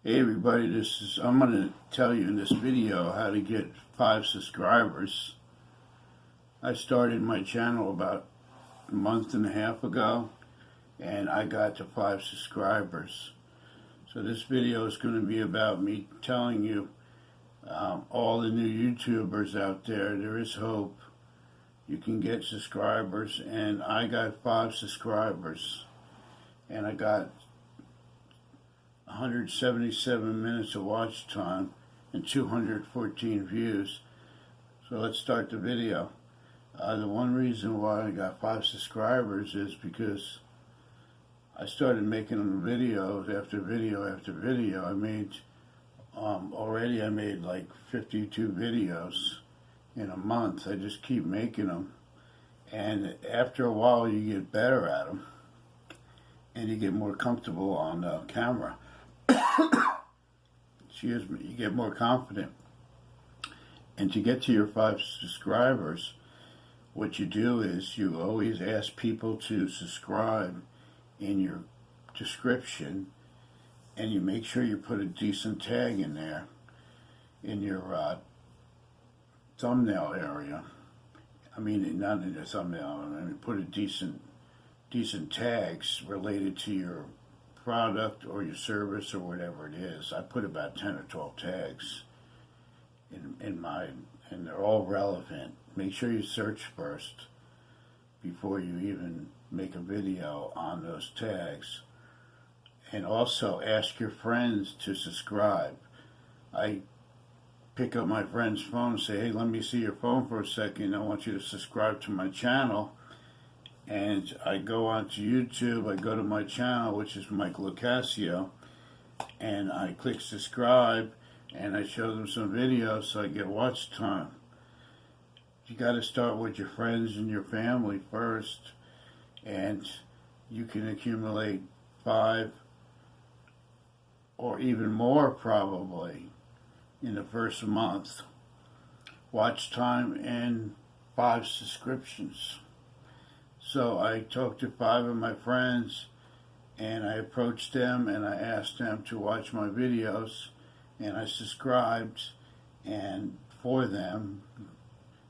Hey everybody, I'm going to tell you in this video how to get 5 subscribers. I started my channel about a month and a half ago and I got to 5 subscribers. So this video is going to be about me telling you all the new YouTubers out there is hope. You can get subscribers, and I got 5 subscribers and I got 177 minutes of watch time and 214 views. So let's start the video. The one reason why I got 5 subscribers is because I started making videos after video after video. I made I made like 52 videos in a month. I just keep making them, and after a while you get better at them and you get more comfortable on camera. Excuse me, you get more confident. And to get to your 5 subscribers, what you do is you always ask people to subscribe in your description, and you make sure you put a decent tag in there in your thumbnail area. I mean, not in your thumbnail. I mean, put a decent tags related to your product or your service or whatever it is. I put about 10 or 12 tags in mine, and they're all relevant. Make sure you search first before you even make a video on those tags. And also ask your friends to subscribe. I pick up my friend's phone and say, hey, let me see your phone for a second. I want you to subscribe to my channel. And I go onto YouTube, I go to my channel, which is Mike Locascio, and I click subscribe, and I show them some videos so I get watch time. You got to start with your friends and your family first, and you can accumulate 5 or even more probably in the first month. Watch time and 5 subscriptions. So I talked to 5 of my friends, and I approached them and I asked them to watch my videos, and I subscribed and for them,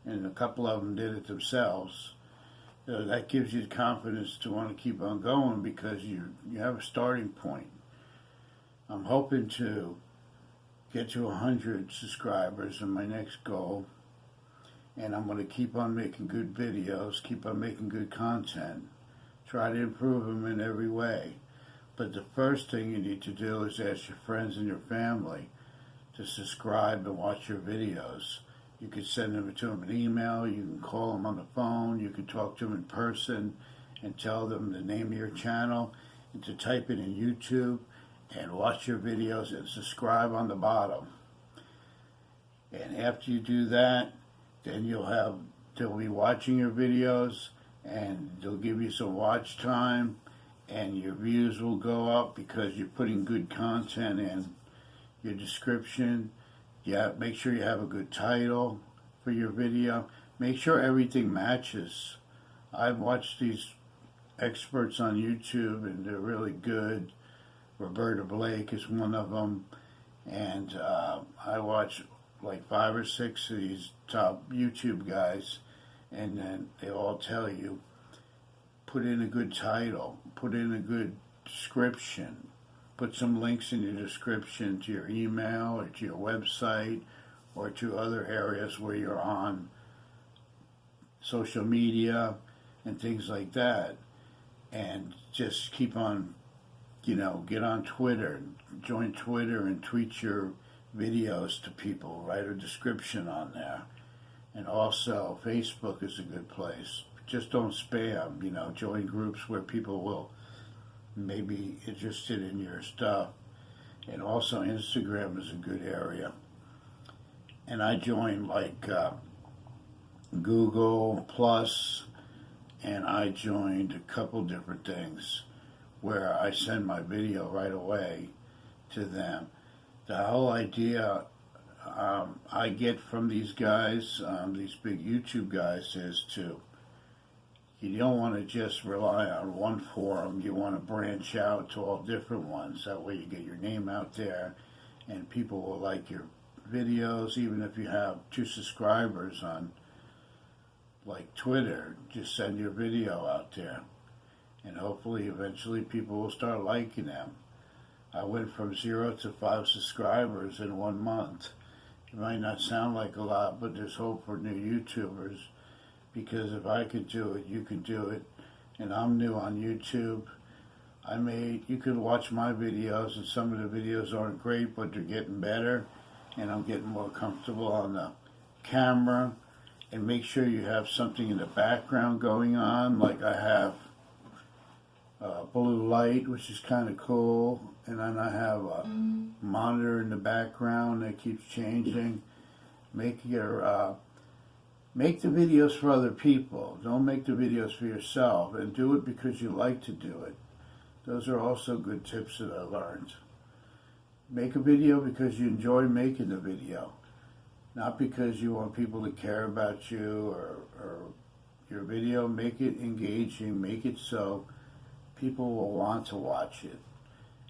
and a couple of them did it themselves. So that gives you the confidence to want to keep on going because you have a starting point. I'm hoping to get to 100 subscribers in my next goal. And I'm going to keep on making good videos, keep on making good content, try to improve them in every way. But the first thing you need to do is ask your friends and your family to subscribe and watch your videos. You can send them to them an email, you can call them on the phone, you can talk to them in person and tell them the name of your channel and to type it in YouTube and watch your videos and subscribe on the bottom. And after you do that, then they'll be watching your videos, and they'll give you some watch time, and your views will go up because you're putting good content in your description. Yeah, make sure you have a good title for your video. Make sure everything matches. I've watched these experts on YouTube, and they're really good. Roberta Blake is one of them, and I watch like 5 or 6 of these top YouTube guys, and then they all tell you, put in a good title, put in a good description, put some links in your description to your email or to your website or to other areas where you're on social media and things like that. And just keep on, get on Twitter, join Twitter and tweet your videos to people, write a description on there. And also Facebook is a good place. Just don't spam, join groups where people will maybe be interested in your stuff. And also Instagram is a good area. And I joined like Google Plus, and I joined a couple different things where I send my video right away to them. The whole idea I get from these guys, these big YouTube guys, is to you don't want to just rely on one forum. You want to branch out to all different ones. That way you get your name out there and people will like your videos. Even if you have 2 subscribers on like Twitter, just send your video out there. And hopefully eventually people will start liking them. I went from 0 to 5 subscribers in 1 month. It might not sound like a lot, but there's hope for new YouTubers. Because if I could do it, you could do it. And I'm new on YouTube. You can watch my videos, and some of the videos aren't great, but they're getting better. And I'm getting more comfortable on the camera. And make sure you have something in the background going on. Like I have blue light, which is kind of cool. And then I have a monitor in the background that keeps changing. Make the videos for other people. Don't make the videos for yourself, and do it because you like to do it. Those are also good tips that I learned. Make a video because you enjoy making the video, not because you want people to care about you or your video. Make it engaging, make it so people will want to watch it.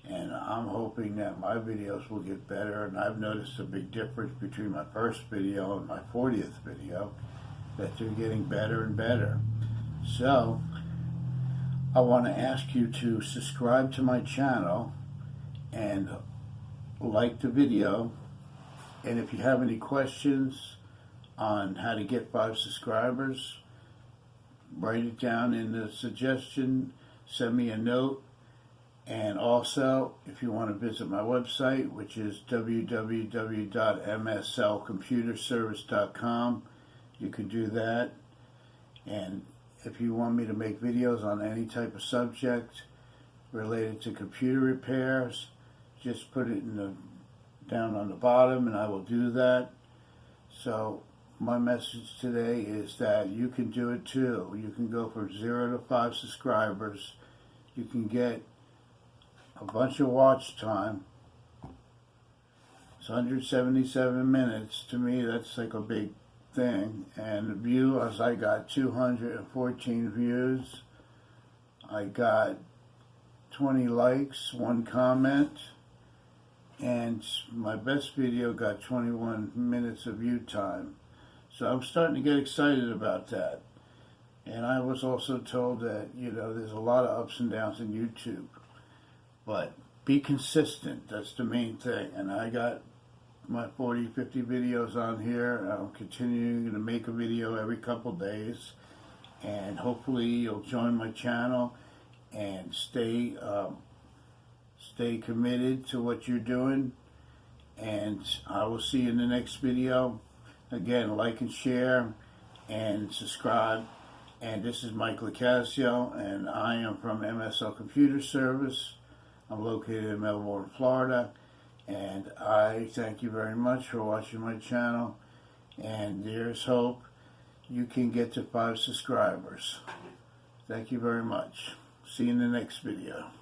And I'm hoping that my videos will get better, and I've noticed a big difference between my first video and my 40th video, that they're getting better and better. So, I want to ask you to subscribe to my channel and like the video. And if you have any questions on how to get 5 subscribers, write it down in the suggestion, send me a note. And also, if you want to visit my website, which is www.mslcomputerservice.com, you can do that. And if you want me to make videos on any type of subject related to computer repairs, just put it down on the bottom and I will do that. So my message today is that you can do it too. You can go from 0 to 5 subscribers. You can get a bunch of watch time. It's 177 minutes. To me, that's like a big thing. And the views, I got 214 views. I got 20 likes, 1 comment. And my best video got 21 minutes of view time. So I'm starting to get excited about that. And I was also told that, there's a lot of ups and downs in YouTube. But be consistent. That's the main thing. And I got my 40, 50 videos on here. I'm continuing to make a video every couple days. And hopefully you'll join my channel and stay committed to what you're doing. And I will see you in the next video. Again, like and share and subscribe. And this is Mike Locascio, and I am from MSL Computer Service. I'm located in Melbourne, Florida, and I thank you very much for watching my channel, and there's hope you can get to 5 subscribers. Thank you very much. See you in the next video.